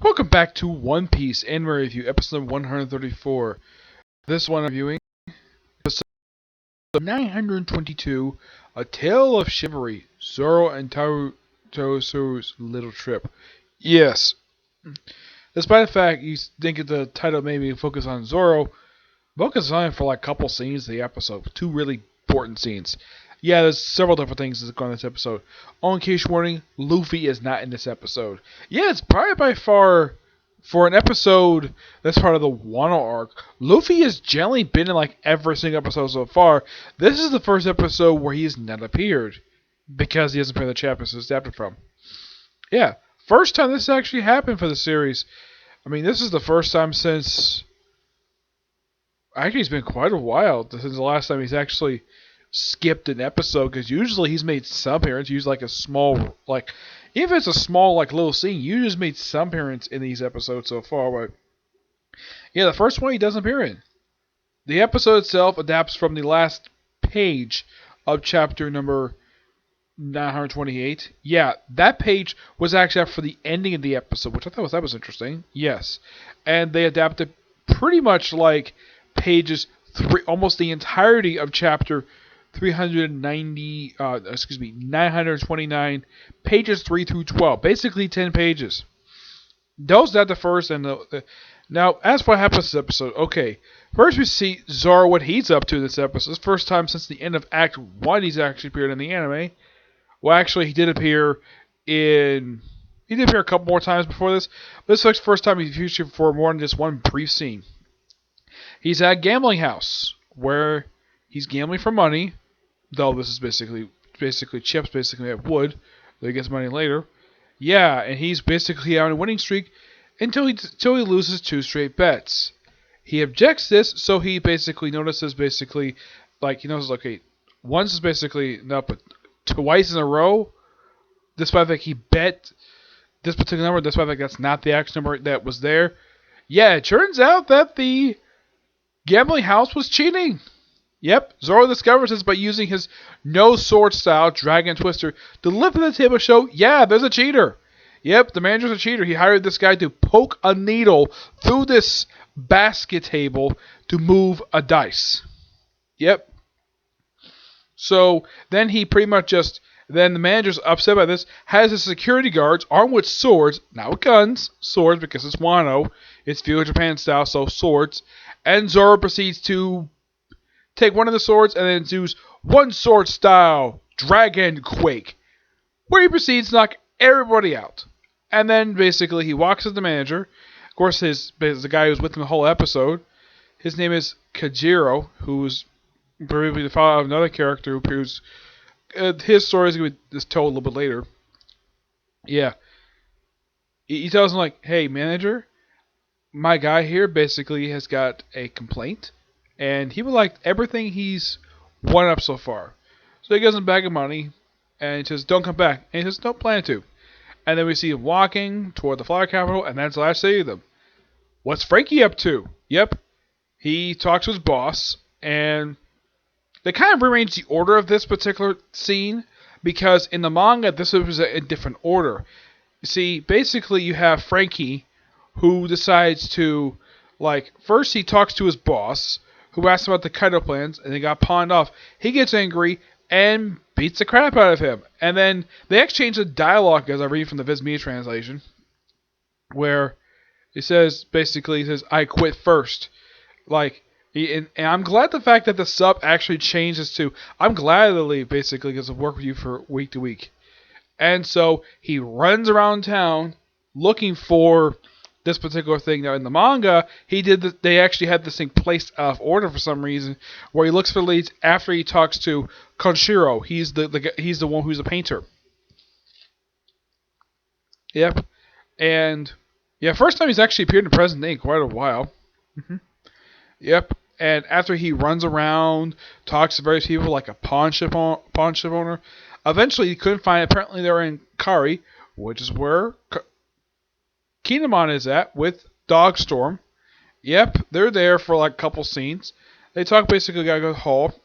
Welcome back to One Piece Anime Review, episode 134. This one I'm reviewing, episode 922, A Tale of Chivalry, Zoro and Tonoyasu's Little Trip. Yes, despite the fact you think the title made me focus on Zoro, focus on him for like a couple scenes of the episode, two really important scenes. Yeah, there's several different things that go on this episode. On case warning, Luffy is not in this episode. Yeah, it's probably by far, for an episode that's part of the Wano arc, Luffy has generally been in like every single episode so far. This is the first episode where he has not appeared, because he hasn't been in the chapters it's adapted from. Yeah, first time this actually happened for the series. I mean, this is the first time since... Actually, it's been quite a while since the last time he's actually skipped an episode, because usually he's made some appearance, usually like a small, like, even if it's a small, like, little scene, you just made some appearance in these episodes so far, but yeah, the first one he doesn't appear in. The episode itself adapts from the last page of chapter number 928. Yeah, that page was actually up for the ending of the episode, which I thought that was interesting. Yes. And they adapted pretty much like pages almost the entirety of chapter 929, pages 3 through 12, basically 10 pages. Those are the first, and now as for what happens this episode, okay, first we see Zoro, what he's up to this episode. It's the first time since the end of Act 1 he's actually appeared in the anime. Well, actually, he did appear a couple more times before this, but this is the first time he's featured for more than just one brief scene. He's at a gambling house, where he's gambling for money, though this is basically chips, basically at wood, though he gets money later. Yeah, and he's basically on a winning streak until he loses 2 straight bets. He objects this, so he basically notices okay, once is basically enough, but twice in a row, despite the fact he bet this particular number, despite the fact that's not the actual number that was there. Yeah, it turns out that the gambling house was cheating. Yep, Zoro discovers this by using his no sword style dragon twister to lift the table to show, yeah, there's a cheater. Yep, the manager's a cheater. He hired this guy to poke a needle through this basket table to move a dice. Yep. So then he pretty much then the manager's upset by this, has his security guards armed with swords, not with guns, swords because it's Wano, it's feudal Japan style, so swords, and Zoro proceeds to take one of the swords and then use one sword style Dragon Quake, where he proceeds to knock everybody out. And then basically he walks at the manager. Of course, the guy who's with him the whole episode, his name is Kajiro, who's probably the father of another character who's his story is going to be told a little bit later. Yeah. He tells him, like, hey, manager, my guy here basically has got a complaint, and he would like everything he's won up so far. So he gives him a bag of money, and he says, don't come back. And he says, don't plan to. And then we see him walking toward the flower capital, and that's the last I see of them. What's Frankie up to? Yep. He talks to his boss, and they kind of rearranged the order of this particular scene, because in the manga, this was a different order. You see, basically you have Frankie, who decides to, first he talks to his boss, who asks about the Kaido plans, and they got pawned off. He gets angry and beats the crap out of him. And then they exchange the dialogue, as I read from the Viz Media translation, where he says, I quit first. And I'm glad the fact that the sub actually changes to, I'm glad to leave, basically, because I've worked with you for week to week. And so he runs around town looking for this particular thing. Now in the manga, they actually had this thing placed out of order for some reason, where he looks for leads after he talks to Konshiro. He's the one who's a painter. Yep. And yeah, first time he's actually appeared in the present day in quite a while. Yep. And after he runs around, talks to various people like a pawn shop owner, eventually he couldn't find it. Apparently they were in Kari, which is where Kinemon is at with Dogstorm. Yep, they're there for like a couple scenes. They talk basically about the hall.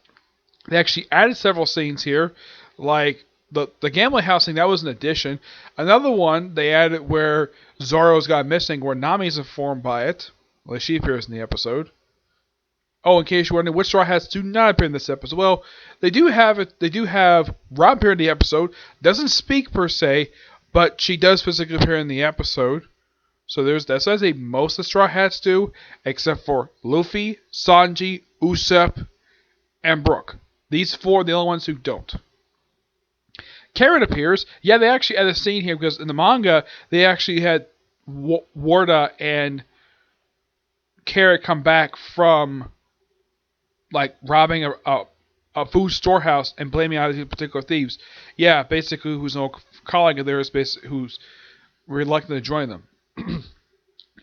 They actually added several scenes here, like the gambling house thing, that was an addition. Another one they added where Zoro's got missing, where Nami's informed by it. Well, she appears in the episode. Oh, in case you're wondering, which Straw Hats do not appear in this episode? Well, they do have it. They do have Rob appear in the episode. Doesn't speak per se, but she does physically appear in the episode. So that's what I say most of the Straw Hats do, except for Luffy, Sanji, Usopp, and Brook. These four are the only ones who don't. Carrot appears. Yeah, they actually had a scene here because in the manga they actually had Warda and Carrot come back from like robbing a food storehouse and blaming out these particular thieves. Yeah, basically who's no colleague of theirs, who's reluctant to join them.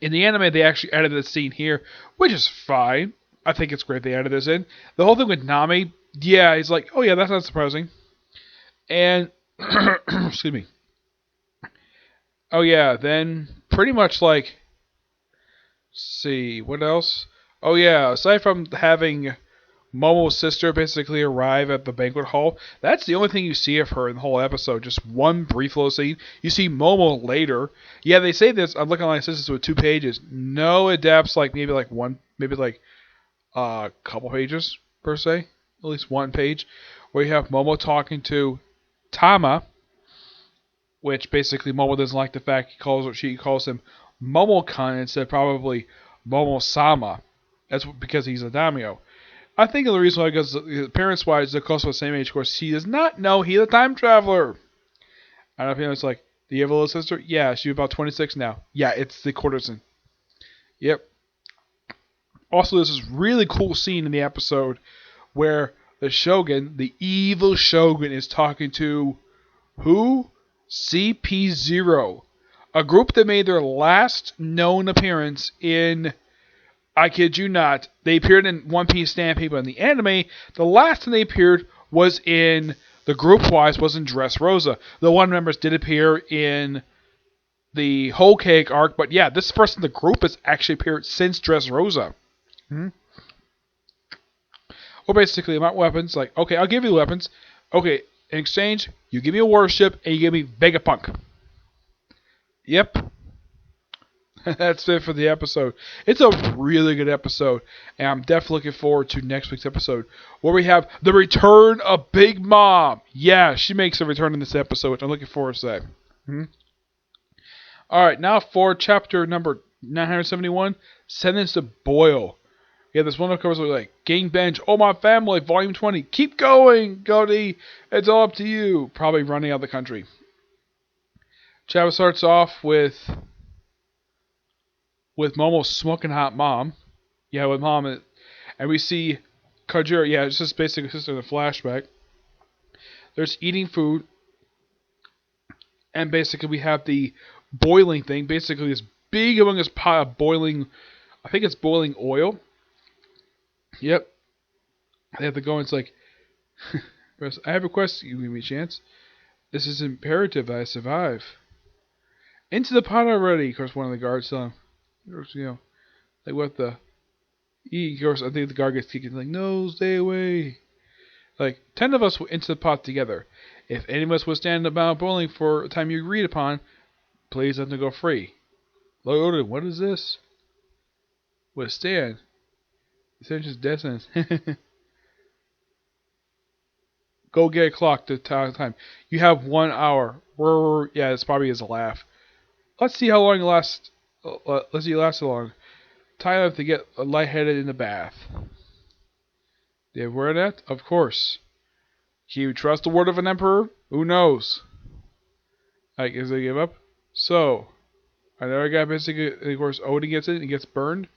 In the anime, they actually added this scene here, which is fine. I think it's great they added this in. The whole thing with Nami, yeah, he's like, oh yeah, that's not surprising. And, excuse me. Oh yeah, then pretty much like, let's see, what else? Oh yeah, aside from having Momo's sister basically arrive at the banquet hall, that's the only thing you see of her in the whole episode. Just one brief little scene. You see Momo later. Yeah, they say this. I'm looking at my assistants with 2 pages. No adapts like maybe like a couple pages per se, at least 1 page, where you have Momo talking to Tama, which basically Momo doesn't like the fact she calls him Momo-kun instead of probably Momo-sama. That's because he's a daimyo. I think the reason why, because parents-wise, they're close to the same age. Of course, she does not know he's a time traveler. I don't know if it's like, do you have a little sister? Yeah, she's about 26 now. Yeah, it's the courtesan. Yep. Also, there's this really cool scene in the episode where the Shogun, the evil Shogun, is talking to who? CP0, a group that made their last known appearance in, I kid you not, they appeared in One Piece Stampede, but in the anime, the last time they appeared was in, the group-wise, was in Dressrosa. The one members did appear in the Whole Cake arc, but yeah, this person in the group has actually appeared since Dressrosa. Well, basically, about weapons, like, okay, I'll give you the weapons. Okay, in exchange, you give me a warship, and you give me Vegapunk. Yep. That's it for the episode. It's a really good episode, and I'm definitely looking forward to next week's episode, where we have the return of Big Mom. Yeah, she makes a return in this episode, which I'm looking forward to that. Alright, now for chapter number 971, Sentence to Boil. Yeah, this one covers like Gang Bench, Oh My Family, Volume 20. Keep going, Cody. It's all up to you. Probably running out of the country. Chapter starts off with Momo's smoking hot mom. Yeah, with mom, and we see Kajura. Yeah, it's just basically just in a flashback. There's eating food, and basically we have the boiling thing. Basically, this big humongous pot of boiling. I think it's boiling oil. Yep. They have to go and it's like, I have a question, you give me a chance. This is imperative that I survive. Into the pot already, of course one of the guards tell him. You know, like what the... Of course, I think the guard gets kicked like, no, stay away. Like, 10 of us were into the pot together. If any of us would stand about boiling for a time you agreed upon, please let them go free. Lord, what is this? Withstand. Essential death sentence. Go get a clock to time. You have 1 hour. Yeah, this probably is a laugh. Let's see how long it lasts. Let's see it lasts so long. Time enough to get lightheaded in the bath. Do you have word of that? Of course. Can you trust the word of an emperor? Who knows? Like, is they give up? So, another guy basically, of course, Odin gets it and gets burned.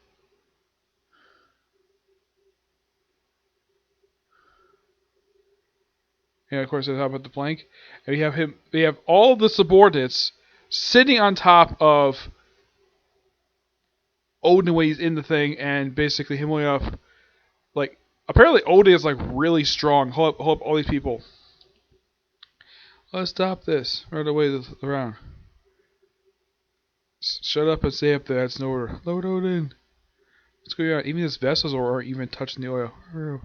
And of course, they talk about the plank. And we have all the subordinates sitting on top of Odin when he's in the thing, and basically him way up. Like, apparently Odin is like really strong. Hold up all these people. Let's stop this. Right away around. Shut up and stay up there. That's an order. Lord Odin. What's going on? Even his vessels aren't even touching the oil.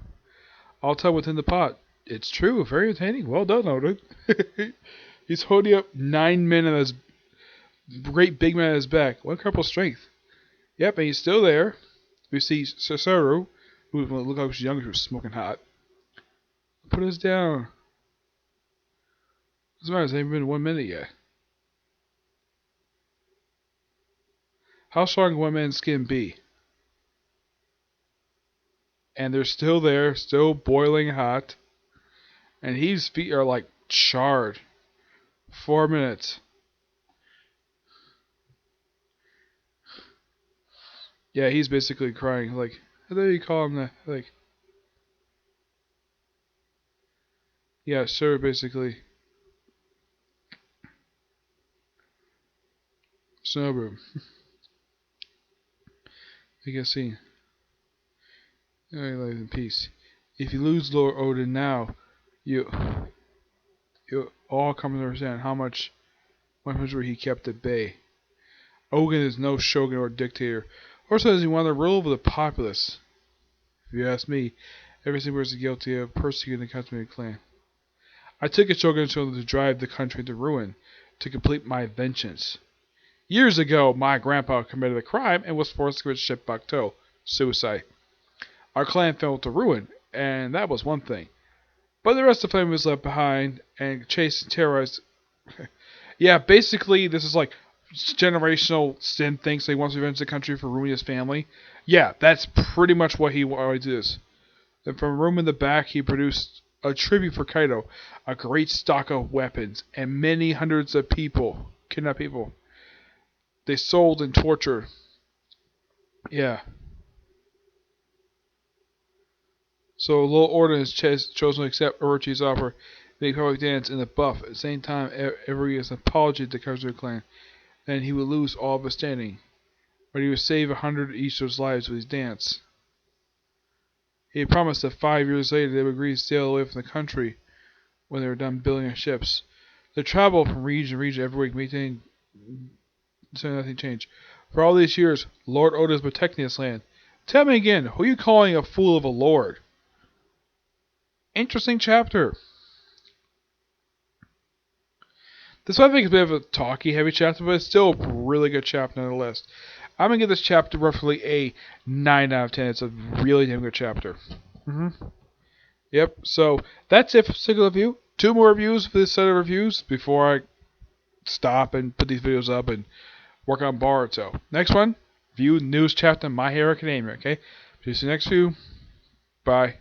I'll tell within the pot. It's true. Very entertaining. Well done, Oda. He's holding up 9 men on his great big man on his back. One cripple strength. Yep, and he's still there. We see Cicero, who looked like she was younger, she was smoking hot. Put us down. Doesn't matter, it's ain't been 1 minute yet. How strong can one man's skin be? And they're still there, still boiling hot. And his feet are like charred. 4 minutes. Yeah, he's basically crying. Like, how do you call him that? Like, yeah, sure, basically. Snowbroom. I guess see. Alright, live in peace. If you lose Lord Odin now, you all come to understand how much misery he kept at bay. Odin is no shogun or dictator, or says he wanted to rule over the populace. If you ask me, every single person is guilty of persecuting the country clan. I took a shogun to drive the country to ruin, to complete my vengeance. Years ago, my grandpa committed a crime and was forced to commit shipbuckto, suicide. Our clan fell to ruin, and that was one thing. But the rest of the family was left behind and chased and terrorized. Yeah, basically, this is like generational sin things. So he wants to revenge the country for ruining his family. Yeah, that's pretty much what he always does. Then from a room in the back, he produced a tribute for Kaido, a great stock of weapons, and many hundreds of people, kidnapped people. They sold and tortured. Yeah. So Lord Order has chosen to accept Orochi's offer. They public dance in the buff. At the same time, every is an apology to the Kaiser clan. Then he would lose all of his standing. But he would save 100 Easter's lives with his dance. He had promised that 5 years later they would agree to sail away from the country when they were done building their ships. They travel from region to region every week, maintaining so nothing changed. For all these years, Lord Oda is protecting this land. Tell me again, who are you calling a fool of a lord? Interesting chapter. This one I think is a bit of a talky, heavy chapter, but it's still a really good chapter nonetheless. I'm going to give this chapter roughly a 9 out of 10. It's a really damn good chapter. Yep, so that's it for this particular review. 2 more reviews for this set of reviews before I stop and put these videos up and work on Boruto. Next one, review news chapter My Hero Academia, okay? See you next view. Bye.